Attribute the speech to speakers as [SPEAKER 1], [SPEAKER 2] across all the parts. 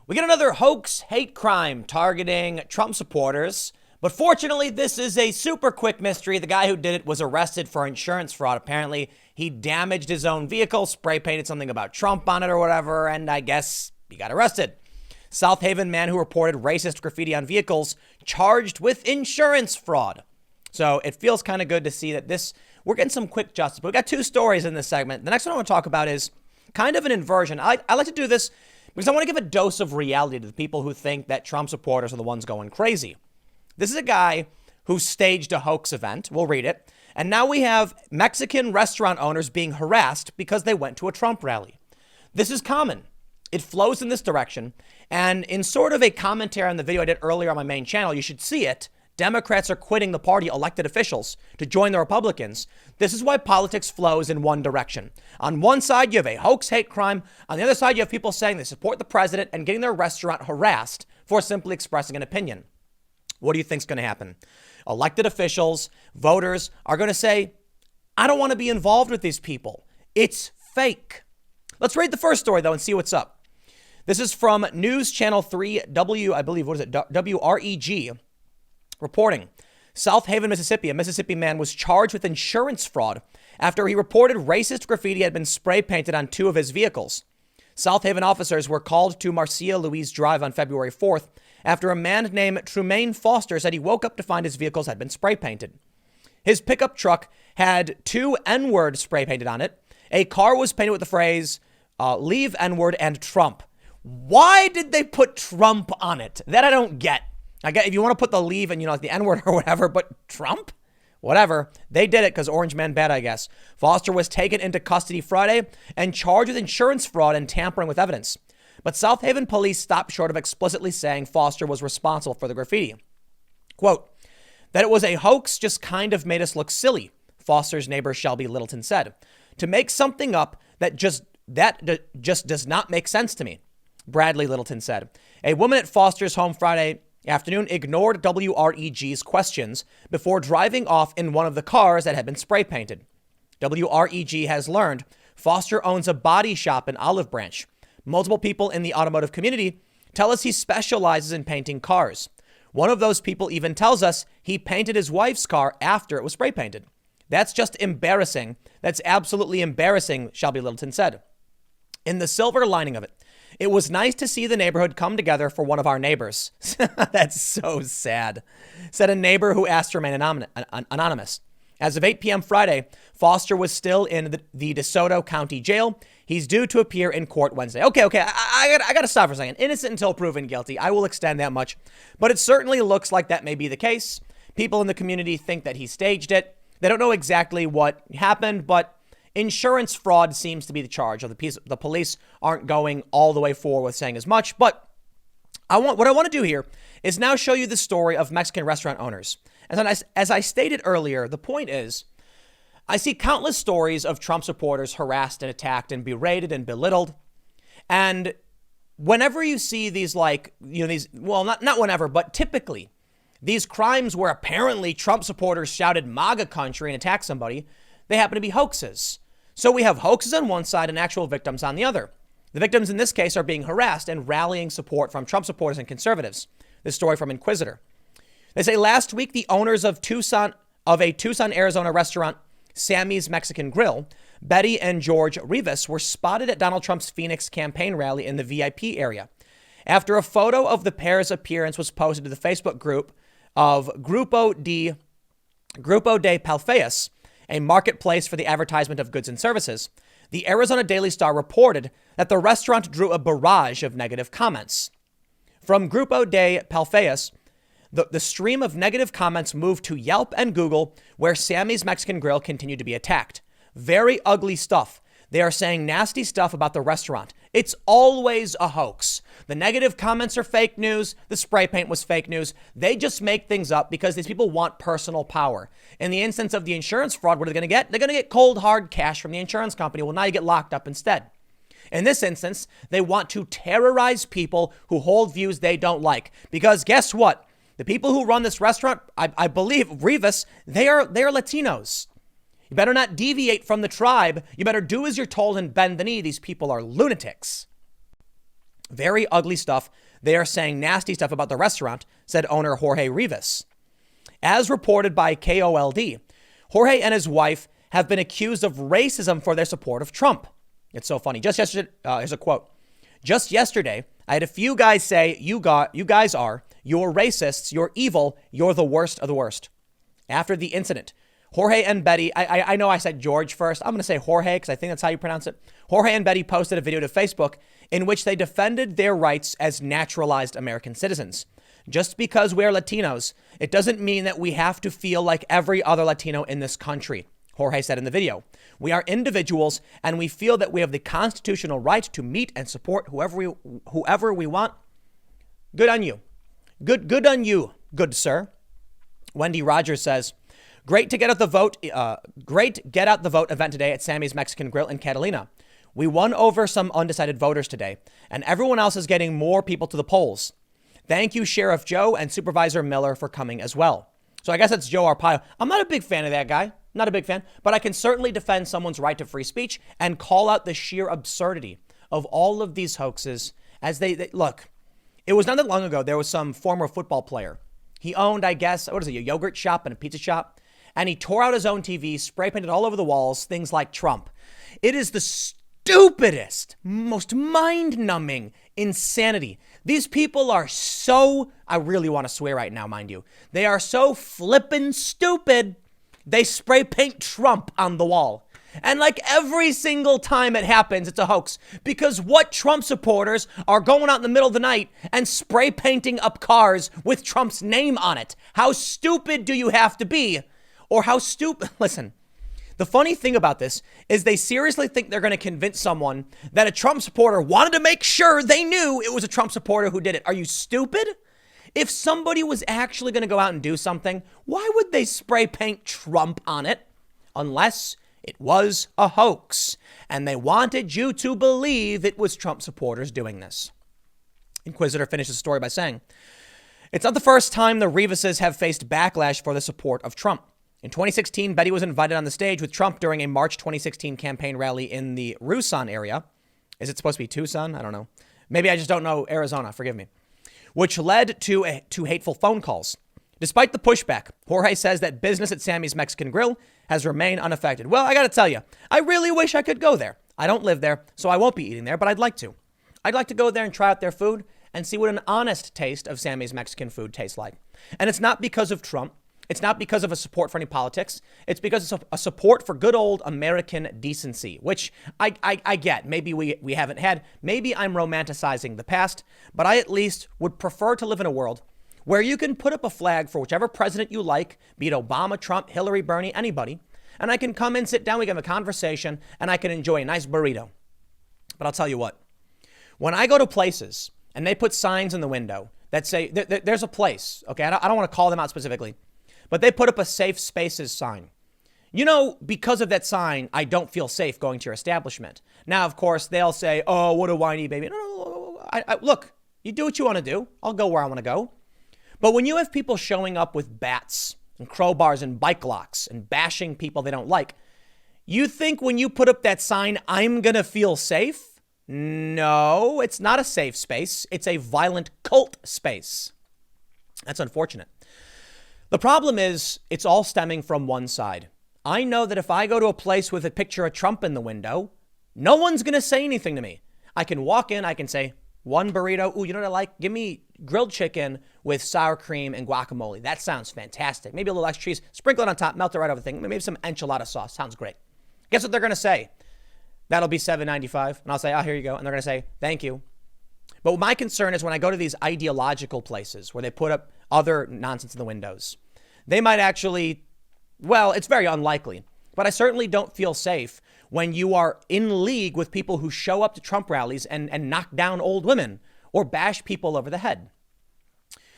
[SPEAKER 1] We get another hoax hate crime targeting Trump supporters. But fortunately, this is a super quick mystery. The guy who did it was arrested for insurance fraud. Apparently, he damaged his own vehicle, spray painted something about Trump on it or whatever, and I guess he got arrested. South Haven man who reported racist graffiti on vehicles charged with insurance fraud. So it feels kind of good to see that we're getting some quick justice. But we got two stories in this segment. The next one I want to talk about is kind of an inversion. I like to do this because I want to give a dose of reality to the people who think that Trump supporters are the ones going crazy. This is a guy who staged a hoax event. We'll read it. And now we have Mexican restaurant owners being harassed because they went to a Trump rally. This is common. It flows in this direction. And in sort of a commentary on the video I did earlier on my main channel, you should see it. Democrats are quitting the party elected officials to join the Republicans. This is why politics flows in one direction. On one side, you have a hoax hate crime. On the other side, you have people saying they support the president and getting their restaurant harassed for simply expressing an opinion. What do you think is going to happen? Elected officials, voters are going to say, I don't want to be involved with these people. It's fake. Let's read the first story, though, and see what's up. This is from News Channel 3, WREG. Reporting, South Haven, Mississippi, a Mississippi man was charged with insurance fraud after he reported racist graffiti had been spray painted on two of his vehicles. South Haven officers were called to Marcia Louise Drive on February 4th after a man named Trumaine Foster said he woke up to find his vehicles had been spray painted. His pickup truck had two N-word spray painted on it. A car was painted with the phrase, leave N-word and Trump. Why did they put Trump on it? That I don't get. I get if you want to put the leave and, like the N-word or whatever, but Trump? Whatever. They did it because Orange Man bad, I guess. Foster was taken into custody Friday and charged with insurance fraud and tampering with evidence. But South Haven police stopped short of explicitly saying Foster was responsible for the graffiti. Quote, that it was a hoax just kind of made us look silly, Foster's neighbor Shelby Littleton said. To make something up that just does not make sense to me, Bradley Littleton said. A woman at Foster's home Friday afternoon ignored WREG's questions before driving off in one of the cars that had been spray painted. WREG has learned Foster owns a body shop in Olive Branch. Multiple people in the automotive community tell us he specializes in painting cars. One of those people even tells us he painted his wife's car after it was spray painted. That's just embarrassing. That's absolutely embarrassing, Shelby Littleton said. In the silver lining of it, it was nice to see the neighborhood come together for one of our neighbors. That's so sad, said a neighbor who asked to remain anonymous. As of 8 p.m. Friday, Foster was still in the DeSoto County Jail. He's due to appear in court Wednesday. Okay. I got to stop for a second. Innocent until proven guilty. I will extend that much. But it certainly looks like that may be the case. People in the community think that he staged it. They don't know exactly what happened, but insurance fraud seems to be the charge. The police aren't going all the way forward with saying as much. But what I want to do here is now show you the story of Mexican restaurant owners. As I stated earlier, the point is, I see countless stories of Trump supporters harassed and attacked and berated and belittled. And whenever you see these, not whenever, but typically these crimes where apparently Trump supporters shouted MAGA country and attacked somebody, they happen to be hoaxes. So we have hoaxes on one side and actual victims on the other. The victims in this case are being harassed and rallying support from Trump supporters and conservatives. This story from Inquisitor. They say last week, the owners of a Tucson, Arizona restaurant, Sammy's Mexican Grill, Betty and George Rivas, were spotted at Donald Trump's Phoenix campaign rally in the VIP area. After a photo of the pair's appearance was posted to the Facebook group of Grupo de Palfeas, a marketplace for the advertisement of goods and services, the Arizona Daily Star reported that the restaurant drew a barrage of negative comments. From Grupo de Palfeas, the stream of negative comments moved to Yelp and Google, where Sammy's Mexican Grill continued to be attacked. Very ugly stuff. They are saying nasty stuff about the restaurant. It's always a hoax. The negative comments are fake news. The spray paint was fake news. They just make things up because these people want personal power. In the instance of the insurance fraud, what are they going to get? They're going to get cold, hard cash from the insurance company. Well, now you get locked up instead. In this instance, they want to terrorize people who hold views they don't like. Because guess what? The people who run this restaurant, I believe, Rivas, they are Latinos. You better not deviate from the tribe. You better do as you're told and bend the knee. These people are lunatics. Very ugly stuff. They are saying nasty stuff about the restaurant, said owner Jorge Rivas. As reported by KOLD, Jorge and his wife have been accused of racism for their support of Trump. It's so funny. Just yesterday, here's a quote. Just yesterday, I had a few guys say, you're racists, you're evil, you're the worst of the worst. After the incident, Jorge and Betty, I know I said George first. I'm going to say Jorge because I think that's how you pronounce it. Jorge and Betty posted a video to Facebook in which they defended their rights as naturalized American citizens. Just because we're Latinos, it doesn't mean that we have to feel like every other Latino in this country, Jorge said in the video. We are individuals and we feel that we have the constitutional right to meet and support whoever we want. Good on you. Good on you, good sir. Wendy Rogers says, Great get out the vote event today at Sammy's Mexican Grill in Catalina. We won over some undecided voters today, and everyone else is getting more people to the polls. Thank you, Sheriff Joe and Supervisor Miller, for coming as well. So I guess that's Joe Arpaio. I'm not a big fan of that guy. Not a big fan, but I can certainly defend someone's right to free speech and call out the sheer absurdity of all of these hoaxes as they look. It was not that long ago. There was some former football player. He owned, I guess, a yogurt shop and a pizza shop. And he tore out his own TV, spray painted all over the walls, things like Trump. It is the stupidest, most mind-numbing insanity. These people are so, I really want to swear right now, mind you. They are so flippin' stupid. They spray paint Trump on the wall. And like every single time it happens, it's a hoax. Because what Trump supporters are going out in the middle of the night and spray painting up cars with Trump's name on it? How stupid do you have to be? Or how stupid, listen, the funny thing about this is they seriously think they're going to convince someone that a Trump supporter wanted to make sure they knew it was a Trump supporter who did it. Are you stupid? If somebody was actually going to go out and do something, why would they spray paint Trump on it? Unless it was a hoax and they wanted you to believe it was Trump supporters doing this. Inquisitor finishes the story by saying, it's not the first time the Rivases have faced backlash for the support of Trump. In 2016, Betty was invited on the stage with Trump during a March 2016 campaign rally in the Tucson area. Is it supposed to be Tucson? I don't know. Maybe I just don't know Arizona. Forgive me. Which led to hateful phone calls. Despite the pushback, Jorge says that business at Sammy's Mexican Grill has remained unaffected. Well, I got to tell you, I really wish I could go there. I don't live there, so I won't be eating there, but I'd like to. I'd like to go there and try out their food and see what an honest taste of Sammy's Mexican food tastes like. And it's not because of Trump. It's not because of a support for any politics. It's because it's a support for good old American decency, which I get. Maybe we haven't had. Maybe I'm romanticizing the past, but I at least would prefer to live in a world where you can put up a flag for whichever president you like, be it Obama, Trump, Hillary, Bernie, anybody, and I can come and sit down, we can have a conversation, and I can enjoy a nice burrito. But I'll tell you what, when I go to places and they put signs in the window that say, there's a place, okay, I don't want to call them out specifically, but they put up a safe spaces sign. You know, because of that sign, I don't feel safe going to your establishment. Now, of course, they'll say, oh, what a whiny baby. No, look, you do what you want to do. I'll go where I want to go. But when you have people showing up with bats and crowbars and bike locks and bashing people they don't like, you think when you put up that sign, I'm going to feel safe? No, it's not a safe space. It's a violent cult space. That's unfortunate. The problem is it's all stemming from one side. I know that if I go to a place with a picture of Trump in the window, no one's going to say anything to me. I can walk in, I can say, one burrito. Ooh, you know what I like? Give me grilled chicken with sour cream and guacamole. That sounds fantastic. Maybe a little extra cheese, sprinkle it on top, melt it right over the thing. Maybe some enchilada sauce. Sounds great. Guess what they're going to say? That'll be $7.95. And I'll say, oh, here you go. And they're going to say, thank you. But my concern is when I go to these ideological places where they put up other nonsense in the windows, they might actually, well, it's very unlikely, but I certainly don't feel safe when you are in league with people who show up to Trump rallies and knock down old women or bash people over the head.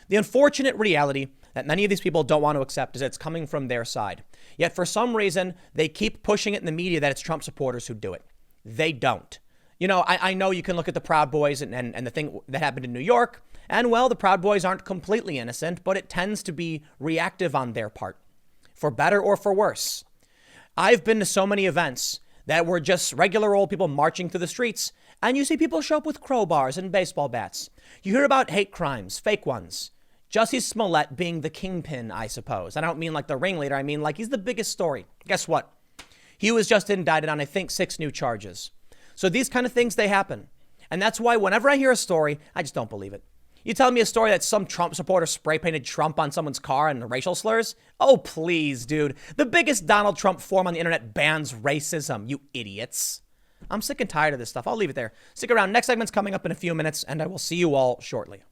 [SPEAKER 1] The unfortunate reality that many of these people don't want to accept is that it's coming from their side. Yet for some reason, they keep pushing it in the media that it's Trump supporters who do it. They don't. You know, I know you can look at the Proud Boys and the thing that happened in New York. And well, the Proud Boys aren't completely innocent, but it tends to be reactive on their part, for better or for worse. I've been to so many events that were just regular old people marching through the streets, And you see people show up with crowbars and baseball bats. You hear about hate crimes, fake ones. Jussie Smollett being the kingpin, I suppose. I don't mean like the ringleader. I mean like he's the biggest story. Guess what? He was just indicted on, I think, 6 new charges. So these kind of things, they happen. And that's why whenever I hear a story, I just don't believe it. You tell me a story that some Trump supporter spray painted Trump on someone's car and racial slurs? Oh, please, dude. The biggest Donald Trump forum on the internet bans racism, you idiots. I'm sick and tired of this stuff. I'll leave it there. Stick around. Next segment's coming up in a few minutes, and I will see you all shortly.